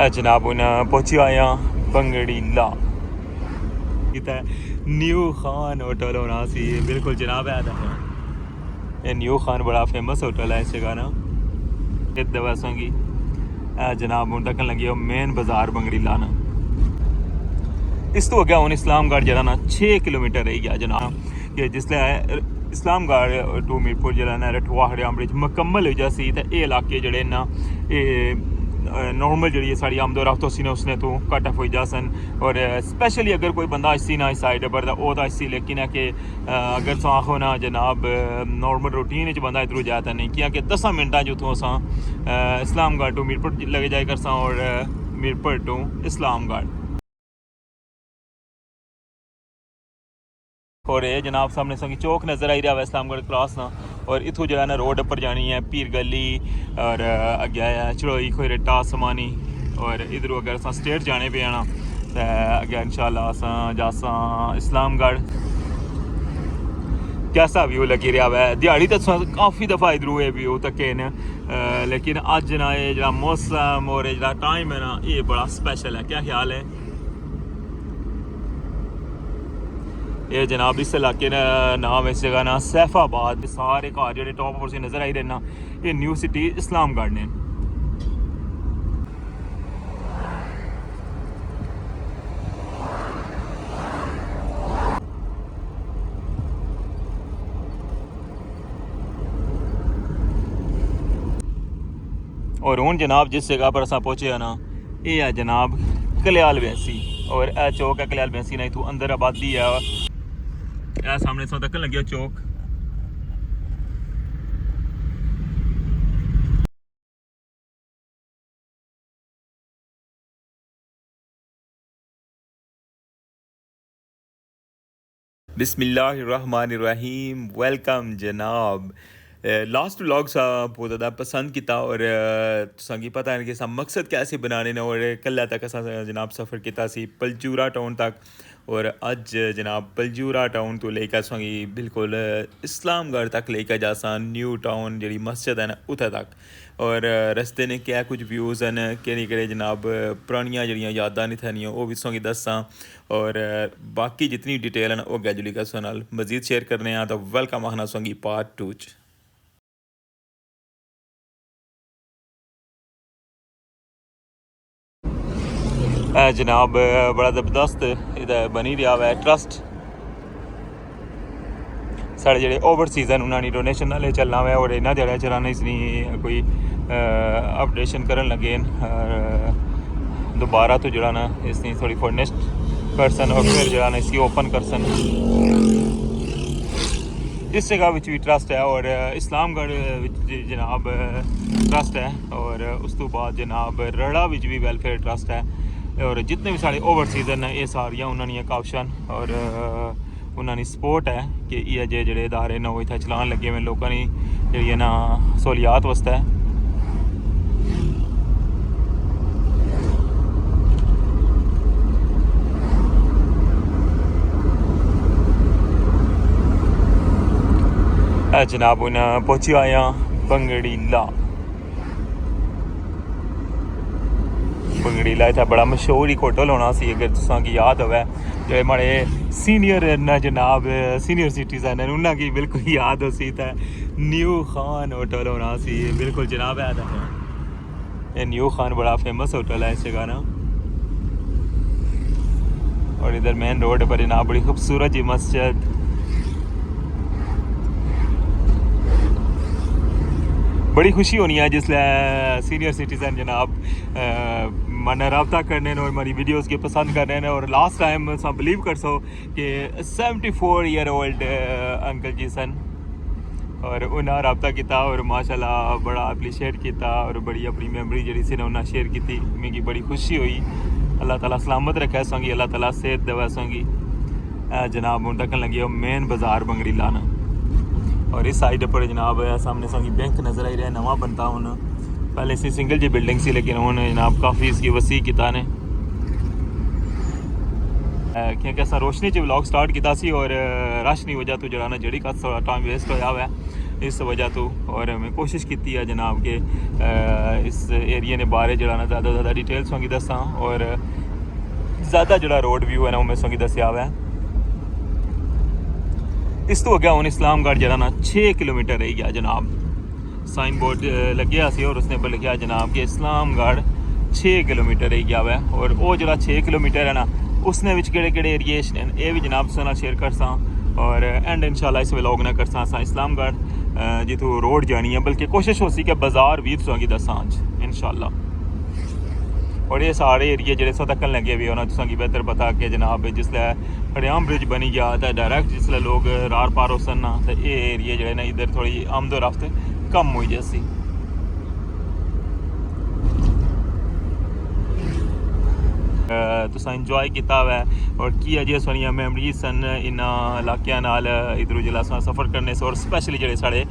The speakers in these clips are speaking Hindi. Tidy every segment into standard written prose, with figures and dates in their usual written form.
जनाब हूँ पहुँची आया बंगड़ीला इतना न्यू खान होटल होना सी बिल्कुल जनाब है ये न्यू खान बड़ा फेमस होटल है इस जगह ना दवासों की जनाब हूँ तक लगी मेन बाजार बंगड़ीला ना इस तो अग्गे हूँ इस्लामगढ़ जरा ना 6 किलोमीटर रही गया जनाब कि जिसले इस्लामगढ़ टू मीरपुर जरा ना रठवाहड़िया ब्रिज मुकम्मल हो जासी तो ये इलाके जड़े ना नॉर्मल जी साड़ी आमदोरफ्त उसी ने उसने तो कट ऑफ हो जासन और स्पेशली अगर कोई बंदा इसी ना इस साइड पर वो तो इसी लेकिन है कि अगर तो आखो ना जनाब नॉर्मल रूटीन बंदा इधरों जाता नहीं किया कि 10 मिनटा जो तो इस्लामगढ़ टू मीरपुर लगे जाए कर और मीरपुर टू इस्लामगढ़ और ये जनाब सामने संगी चौक नज़र आई रहा है इस्लामगढ़ क्रॉस ना और इथों जो है ना रोड पर जानी है पीर गली और अगे है चढ़ोई कोई रेटा समानी और इधरों अगर अस स्टेट जाने पे आना तो अगे इंशाल्लाह अस जासा इस्लामगढ़ कैसा व्यू लगी रहा है दिहाड़ी तो काफ़ी दफ़ा इधरों ये व्यू तके न लेकिन अज ना ये जो मौसम और जो टाइम है ना ये बड़ा स्पेशल है क्या ख्याल है ये जनाब इस इलाके का नाम इस जगह ना सैफाबाद सारे घर जो टॉप पर से नज़र आई रहे ना ये न्यू सिटी इस्लामगढ़ ने और हूँ जनाब जिस जगह पर अस पहुँचे ना ये है जनाब कल्याल बैंसी और यह चौक है कल्याल बैंसी ना इतों अंदर आबादी है यह सामने सो तक लगे चौक बिस्मिल्लाहिर्रहमानिर्रहीम वेलकम जनाब लास्ट व्लॉग सा बहुत ज़्यादा पसंद किया और संगी पता है कि सब मकसद कैसे बनाने ने और कल तक अस जनाब सफ़र किया सी पलचूरा टाउन तक और अज जनाब पलचूरा टाउन तो लेकर संगी बिल्कुल इस्लामगढ़ तक लेकर जासा न्यू टाउन जी मस्जिद है ना उत तक और रस्ते ने क्या कुछ व्यूज़ हैं कि जनाब पुरानियां जड़ियाँ यादां नहीं थनियां वो भी संगी दसा और बाकी जितनी डिटेल है वो गैजुली का नाल मजीद शेयर करने तो वेलकम आखना संगी पार्ट 2 जनाब बड़ा ज़बरदस्त इधर बनी रहा है ट्रस्ट साढ़े जेह्ड़े ओवरसीज़ हैं उन्होंने डोनेशन नाले चलना है और इन्होंने दिहाड़ियां चलाना इसनी कोई अपडेशन करन लगे दोबारा तो जरा ना इसनी थोड़ी फॉरनेस्ट करसन और फिर जरा ना इसकी ओपन करसन इस जगह भी ट्रस्ट है और इस्लामगढ़ जनाब ट्रस्ट है और उस तो बाद जनाब रड़ा भी वेलफेयर ट्रस्ट है और जितने भी साढ़े ओवरसीज़ हैं ये सारियां उन्होंने एक ऑप्शन और उन्होंने सपोर्ट है कि ये जेह्ड़े इदारे न वो इत्थै चलान लगे हुए लोगों की जी ना सहूलियात वास्ते जनाब हूँ पहुँची आया बंगड़ीला बंगड़ीला इतना बड़ा मशहूर ही होटल होना सी अगर तुसें याद होवे जो हमारे सीनियर न जनाब सीनियर सिटीजन हैं उन्होंने बिल्कुल याद हो सी तो न्यू खान होटल होना सी बिल्कुल जनाब है ये न्यू खान बड़ा फेमस होटल है इस जगह ना और इधर मेन रोड पर जनाब बड़ी खूबसूरत जी मस्जिद बड़ी खुशी होनी है जिसले सीनियर सिटीजन जनाब मन रब्ता करने और हमारी वीडियोस के पसंद कर रहे हैं और लास्ट टाइम सब बिलीव कर सो कि 74 ईयर ओल्ड अंकल जी सन और उन्हें रब्ता किया और माशाल्लाह बड़ा अप्रीशिएट किया और बड़ी अपनी मेमोरी जी सी उन्हें शेयर की मिगी बड़ी खुशी हुई अल्लाह ताला सलामत रखे संगी अल्लाह ताला सेहत देवे संगी जनाब हूँ तक लगी मेन बाजार बंगड़ीला ना और इस साइड पर जनाब सामने संगी बैंक नज़र आई रहा है नवा बनता हूँ पहले से सिंगल जी बिल्डिंग सी लेकिन उन्होंने जनाब काफ़ी इसकी वसी किता ने क्योंकि अस रोशनी च व्लॉग स्टार्ट किया सी और रश नहीं वजह तो जरा ना जड़ी का थोड़ा टाइम वेस्ट होया हुआ है इस वजह तो। और मैं कोशिश की है जनाब के इस एरिए ने बारे जड़ा ना ज़्यादा ज़्यादा डिटेल सोंगी दसा और ज़्यादा जड़ा रोड व्यू है ना वो मैं सोंगी दसिया हुआ है। इस तो अगे हूँ इस्लामगढ़ जरा ना 6 किलोमीटर रही गया जनाब। साइन बोर्ड लगे सी और उसने पर लिखा जनाब कि इस्लामगढ़ 6 किलोमीटर रही गया हुआ है। और वो जरा 6 किलोमीटर है ना उसने विच केड़े एरिए ये भी जनाब तुसां शेयर करसा और एंड इंशाल्लाह इस व्लॉग ना करसा असां इस्लामगढ़ जितों रोड जानी है, बल्कि कोशिश हो सी कि बाजार भी तुसां गी दसां अज इंशाल्लाह। और ये सारे एरिए जेह्ड़े सो तक्कन लगे भी होना तुसां गी बेहतर पता कि जनाब जिसलै खड़ियाम ब्रिज बनी गया तो डायरैक्ट जिसलै लोग रार पार होसन ना तो ये एरिए जेह्ड़े ना इधर थोड़ी आमदोरफ्त कम होई जैसी। तुसां इंजॉय किया हुआ है और की अजे सोनिया मैमरीज सन इन्होंने इलाकों नाल इधरों जिला सफ़र करने से और स्पैशली जेह्ड़े साढ़े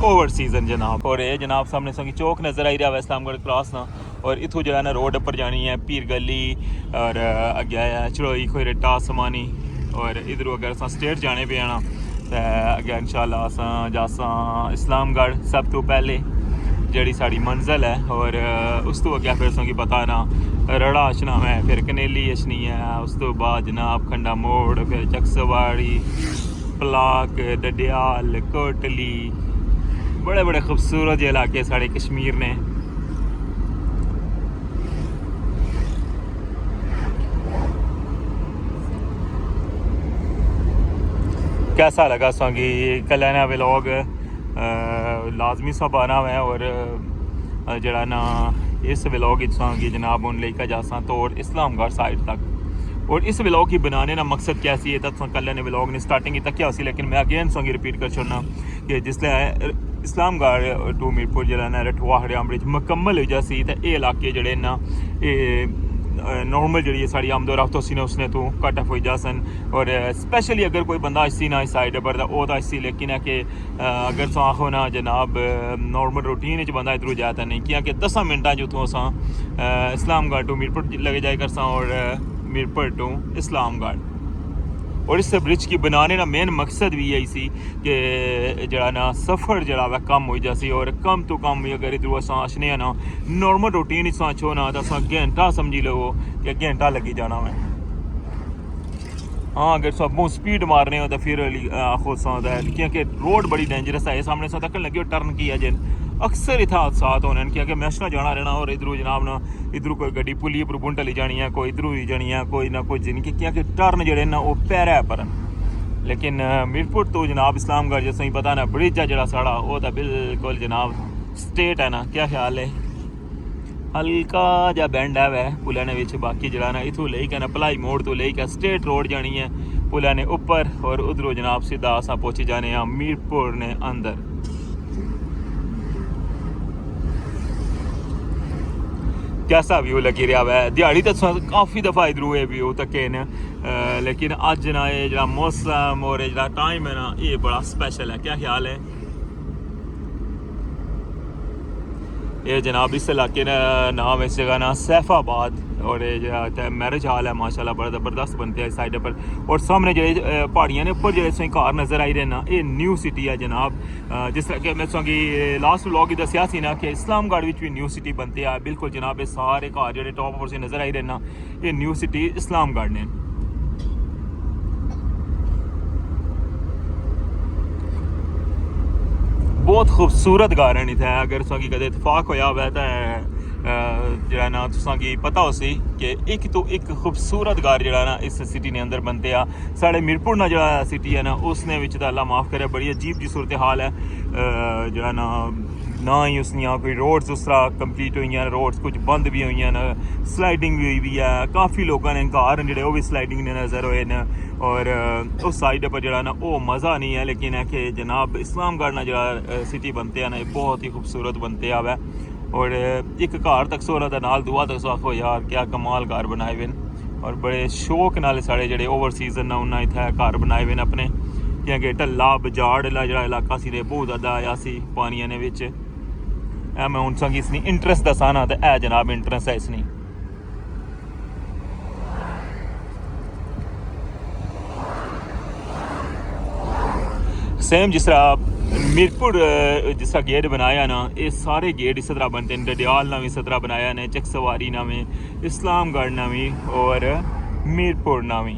ओवरसीज़ न जनाब। और ये जनाब सामने सोनी चौक नज़र आई रहा है इस्लामगढ़ क्रॉस ना और इतों जो है ना रोड पर जानी है पीर गली और अगे है चढ़ोई कोई रेटा समानी और इधरों अगर अस स्टेट जाने पे आना तो अगे इंशाल्लाह अस जासा इस्लामगढ़ सब तो पहले जड़ी साड़ी मंजिल है। और उस तो अगे फिर तुसेंगी पता ना रड़ा अचना है, फिर कनेली अचनी है, उस तो बाद जनाब खंडा मोड़, फिर चकसवाड़ी, पलाक, डडियाल, कोटली, बड़े बड़े खूबसूरत इलाके साढ़े कश्मीर ने। कैसा लगा सोंगी कल ना व्लॉग लाजमी सब आना है और जड़ा ना इस व्लॉग की जनाब उन लेकर जासा तो और इस्लामगढ़ साइड तक। और इस व्लॉग की बनाने ना मकसद क्या सी है तो कल ने व्लॉग ने स्टार्टिंग तक क्या सी, लेकिन मैं अगेन सोंगी रिपीट कर छोड़ना कि जिसले इस्लामगढ़ टू मीरपुर जरा ना रठुआ हरियाम ब्रिज मुकम्मल हो जासी तो ये इलाके जड़े ना ये नॉर्मल जी साड़ी आमदोरफ्त होसी ना उसने तो कट ऑफ हो जासन। और स्पेशली अगर कोई बंदा इसी ना इस साइड पर वो तो इसी, लेकिन है कि अगर तुम आखो ना जनाब नॉर्मल रूटीन बंदा इधरों जाता नहीं क्या कि 10 मिनटा जो उतों अस इस्लामगढ़ टू मीरपुर लगे जाए करसा और मीरपुर टू इस्लामगढ़। और इस ब्रिज की बनाने का मेन मकसद भी यही सी कि जरा ना सफ़र जरा वह कम हो जासी और कम तो कम अगर इधरों अस आने ना नॉर्मल रूटीन छो ना तो अस घंटा समझी लो कि घंटा लगी जाना मैं। हाँ अगर सब स्पीड मारने हो तो फिर आखो क्योंकि रोड बड़ी डेंजरस है। सामने से तक लगे टर्न किया जिन अक्सर इतना हादसात होने क्योंकि मैशना जाना रहना और इधरों जनाब ना इधरों कोई गड्डी पुलिये पर बुंट ली जानी है, कोई इधरों ही जानी है, कोई ना कोई जिनकी क्योंकि टर्न जड़े ना वो पैरा पर। लेकिन मीरपुर तो जनाब इस्लामगढ़ जैसे ही पता ना ब्रिज है जरा साड़ा वो तो बिल्कुल जनाब स्टेट है ना। क्या ख्याल है हल्का जा बैंड है वह पुलिया ने विच, बाकी जरा ना इथों लेकर ना भलाई मोड़ तो लेकर स्टेट रोड जानी है पुलिया ने ऊपर और उधरों जनाब सीधा असा पहुँची जाने मीरपुर ने अंदर। कैसा व्यू लगी रहा है दिहाड़ी तो काफ़ी दफ़ा इधरों ये व्यू तके न, लेकिन अज ना ये जरा मौसम और जरा टाइम है ना ये बड़ा स्पेशल है। क्या ख्याल है ये जनाब इस इलाके का नाम इस जगह ना सैफाबाद और ये जो मैरिज हॉल है माशाल्लाह बड़ा ज़बरदस्त बनते हैं इस साइड पर। और सामने जो पहाड़ियाँ ने ऊपर जो घर नज़र आई रहे ना ये न्यू सिटी है जनाब। जिस तरह कि मैं तुसेंगी लास्ट व्लॉग ही दसिया सी ना कि इस्लामगढ़ भी न्यू सिटी बनती है बिल्कुल जनाब। ये सारे घर जो टॉप पर से नज़र आई रहे ना ये न्यू सिटी इस्लामगढ़ ने। बहुत खूबसूरत गार्डन इतना है। अगर तुसेंगी कदे इतफाक होया हुआ तो जरा ना तुसेंगी पता हो सी कि एक तो एक खूबसूरत घर जरा ना इस सिटी ने अंदर बनते आ। साढ़े मीरपुर ना जरा सिटी है ना उसने विच तो अल्लाह माफ़ करे बड़ी अजीब जी सूरत हाल है जरा ना ही उसनियाँ कोई रोड्स उस तरह कंप्लीट हुई हैं, रोड्स कुछ बंद भी हुई हैं, स्लाइडिंग भी हुई है। काफ़ी लोगों ने घर जेह्ड़े वो भी स्लाइडिंग ने नज़र होए न। और उस साइड पर जरा ना वो मज़ा नहीं है, लेकिन है कि जनाब इस्लामगढ़ ना जरा सिटी बनते हैं ना बहुत ही खूबसूरत बनते आ वै। और एक घर तक सोरा दा नाल दुआ तक आखो यार क्या कमाल घर बनाए हुए न। और बड़े शौक नाल साढ़े जेह्ड़े ओवरसीज़ न उन्हें इत्थै घर बनाए हुए न अपने, क्योंकि ढल्ला बजाड़ जेह्ड़ा इलाका सी बहुत ज़्यादा आया सी पानिया ने बिच। मैं हूँ तुसेंगी इसनी इंटरस्ट दस्सां ना ते है जनाब इंटरस्ट है इसनी। सेम जिस तरह मीरपुर जिस तरह गेट बनाया ना, ये सारे गेट इस तरह बनते हैं। डडियाल ना भी इस तरह बनाया ने, चकसवारी ना भी, इस्लामगढ़ ना भी और मीरपुर ना भी।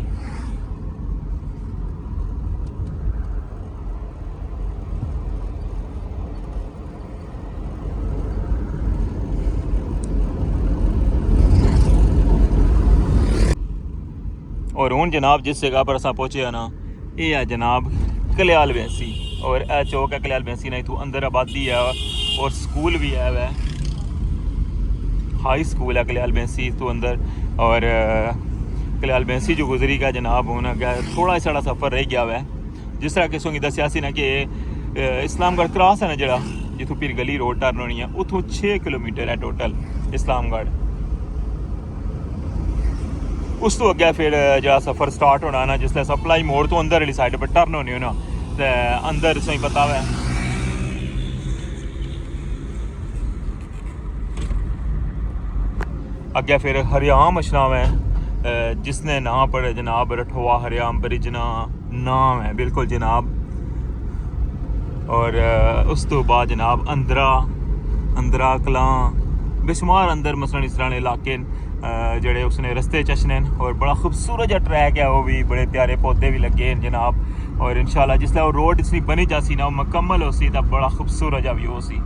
और हूँ जनाब जिस जगह पर असा पहुँचे ना, ये है जनाब कल्याल बैंसी। और यह चौक है कल्याल बैंसी ना, इतों अंदर आबादी है और स्कूल भी है वह हाई स्कूल है कल्याल बैंसी तो अंदर। और कल्याल बैंसी जो गुजरी का जनाब होना क्या थोड़ा साड़ा सफ़र रह गया वै। जिस तरह किसों की दसिया सी ना कि इस्लामगढ़ क्रॉस है ना जरा जितों पीर गली रोड टर्न होनी है, उतों 6 किलोमीटर है टोटल इस्लामगढ़। उस तो अगे फिर जो सफ़र स्टार्ट होना ना, जिसले सप्लाई मोड़ तो अंदर वाली साइड पर टर्न होनी हो ना, तो अंदर तुसें पता है अगे फिर हरियाम अशनाम है, जिसने नाम पर जनाब रठवा हरियाम ब्रिज ना नाम है बिल्कुल जनाब। और उस तो बाद जनाब अंदरा कलां बेशुमार अंदर मसलन इस तरह इलाके जड़े उसने रस्ते चशने और बड़ा खूबसूरत जहा ट्रैक है, वो भी बड़े प्यारे पौधे भी लगे हैं जनाब। और इंशाल्लाह जिसले वो रोड इसकी बनी जासी ना, मुकम्मल हो सी, तब बड़ा खूबसूरत जहा व्यू हो सी।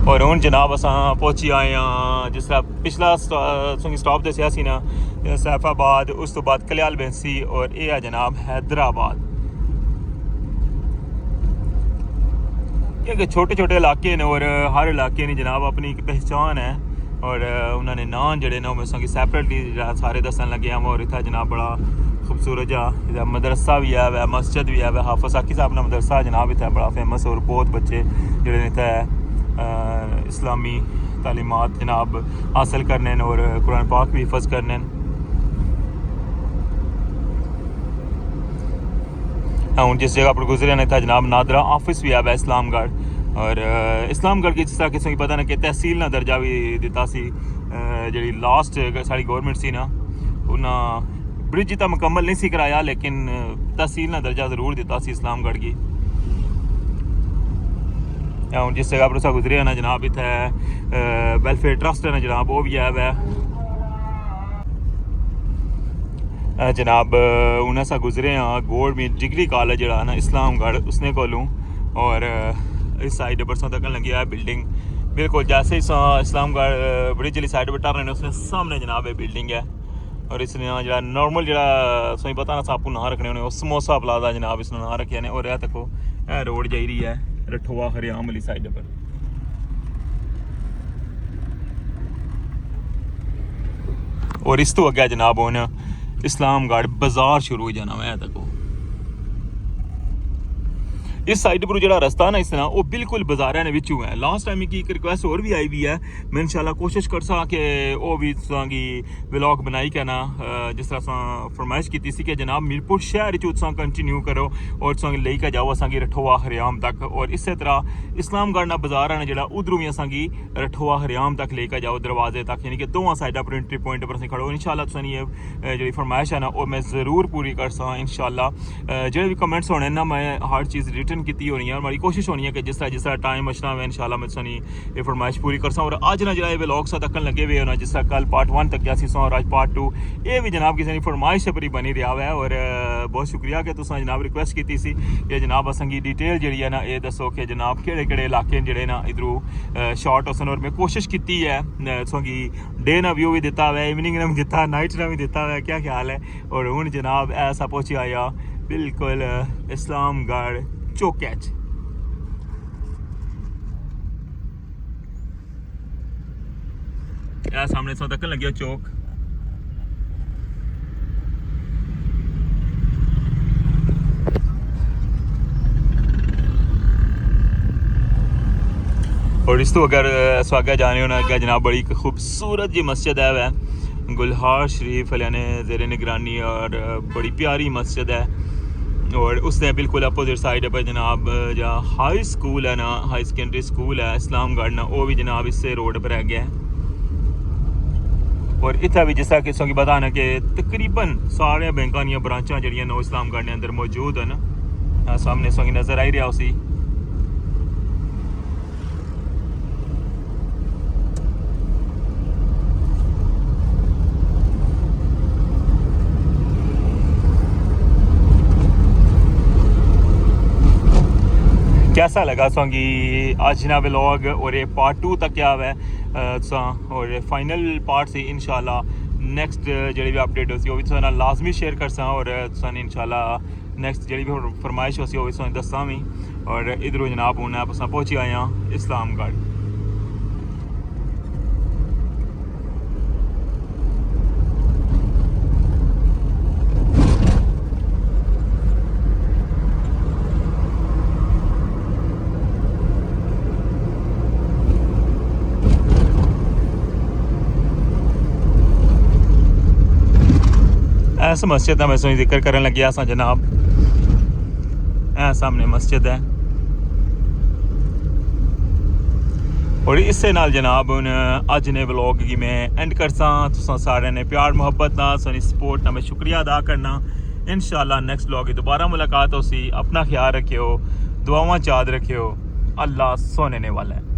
और हूँ जनाब अस पहुँची आए हैं, जिस तरह पिछला स्टॉप दसिया सी ना सैफाबाद, उस तो बाद कल्याल बैंसी और यह है जनाब हैदराबाद। क्योंकि छोटे छोटे इलाके हैं और हर इलाके ने जनाब अपनी एक पहचान है और उन्होंने नाम जड़े ना मैं कि सैपरेटली सारे दसन लगे हैं। और इतना जनाब बड़ा खूबसूरत जहा मदरसा भी है वह, मस्जिद भी है वह, हाफिज साकी साहब का मदरसा जनाब इतना बड़ा फेमस। और बहुत बच्चे जड़े इतना इस्लामी तालीमात जनाब हासिल करने और कुरान पाक भी हिफज करने। हूँ जिस जगह पर गुजरे ने था जनाब नादरा ऑफिस भी आया इस्लामगढ़। और इस्लामगढ़ की जिस तरह किसी की पता ना कि तहसील ना दर्जा भी दिता सी, जी लास्ट साड़ी गौरमेंट सी ना उन्हें ब्रिज तो मुकम्मल नहीं सी कराया, लेकिन तहसील ना दर्जा ज़रूर दिता सी इस्लामगढ़ की। हूँ जिस जगह पर उस गुजरे ना जनाब इतने वेलफेयर ट्रस्ट है ना जनाब, वो भी आया वै जनाब। उन्हें सा गुजरे हैं गवर्नमेंट डिग्री कॉलेज जरा ना इस्लामगढ़ उसने कोलूँ। और इस साइड पर तक लगी है बिल्डिंग बिल्कुल जैसे ही इस्लामगढ़ ब्रिज वाली साइड पर टर्न उसने सामने जनाब ये बिल्डिंग है। और इसने जरा नॉर्मल जरा सही पता ना सापू ना रखने उन्हें समोसा प्लाजा जनाब इसने ना रखे ने। और यह देखो यह रोड जा रही है रठवा हरियाम वाली साइड पर। और इस तो अगे जनाब होना इस्लामगढ़ बाजार शुरू हो जाना मैं तक। इस साइड पर जो रास्ता ना इसना वो बिल्कुल बाजार ने विचू है। लास्ट टाइम की एक रिक्वेस्ट और भी आई हुई है, मैं इंशाल्लाह कोशिश कर सा कि वो भी की व्लॉग बनाई के ना जिस तरह फरमाइश की थी कि जनाब मीरपुर शहर चूसा कंटिन्यू करो और लेके जाओ असांगी रठवा हरियाम तक। और इस तरह इस्लामगढ़ ना बाजार है जो उधरों भी असांगी रठवा हरियाम तक लेके जाओ दरवाजे तक, यानी कि दोवां साइडा पर एंट्री पॉइंट पर खड़ो। इंशाल्लाह तुसां ये जी फरमाइश है ना वो मैं ज़रूर पूरी कर सा इंशाल्लाह। जो भी कमेंट्स होने ना मैं हर चीज़ रिटर्न की होनी है और हमारी कोशिश होनी है कि जिस तरह टाइम बचना है इंशाल्लाह मैं सनी ये फरमाइश पूरी कर सा। और आज ना जो व्लॉग सा तक लगे हुए ना, जिस तरह कल पार्ट 1 तक जैसी सौ और आज पार्ट 2 ये भी जनाब किसी फरमाइश पर बनी रहा है। और बहुत शुक्रिया कि तुसा जनाब रिक्वेस्ट की सी कि जनाब असंगी डिटेल जी है ना ये दसो कि जनाब केड़े इलाके जोड़े ना इधरों शॉर्ट होसन। और मैं कोशिश की है तुसेंगी डे ना व्यू भी दिता हुआ, इवनिंग ने भी दिता, नाइट ने भी दिता हुआ, क्या ख्याल है। और हूँ जनाब ऐसा पहुँची आया बिल्कुल इस्लामगढ़ चौकैच। यार सामने सौ तक लगे चौक। और इस तो अगर स्वागत जाने होना अगर जनाब बड़ी खूबसूरत जी मस्जिद है वह गुलहार शरीफ यानी ज़ेर निगरानी और बड़ी प्यारी मस्जिद है। और उसने बिल्कुल अपोजिट साइड पर जनाब जहाँ हाई स्कूल है ना, हाई सेकेंडरी स्कूल है इस्लामगढ़ ना, वो भी जनाब इससे रोड पर रह गया है। और इतना भी जिस तरह किसों की बताना कि तकरीबन सारे बैंकों दी ब्रांचा जड़ियां नो इस्लामगढ़ के अंदर मौजूद हैं ना सामने सोंगी नज़र आई रहा उसी कैसा लगा सोंगी आज ना व्लॉग और ये पार्ट 2 तक क्या है और फाइनल पार्ट से इंशाल्लाह नेक्स्ट जी भी अपडेट होसी वो भी तुहां नाल लाजमी शेयर करसा और तुहां इंशाल्लाह नेक्स्ट जी भी फरमाइश होसी वो भी तुहां दस्सां भी और इधरों जनाब हूँ आप पहुंची आए हैं इस्लामगढ़ ऐसा मस्जिद का मैं सोई जिक्र करने लगे असा जनाब सामने मस्जिद है और इससे नाल जनाब हूँ अज ने व्लॉग की मैं एंड करसा तुसा सारे ने प्यार मुहब्बत ना सोनी सपोर्ट ना मैं शुक्रिया अदा करना इंशाल्लाह नेक्स्ट व्लॉग की दोबारा मुलाकात होसी अपना ख्याल रखियो दुआवां याद रखियो अल्लाह सोने वाला है।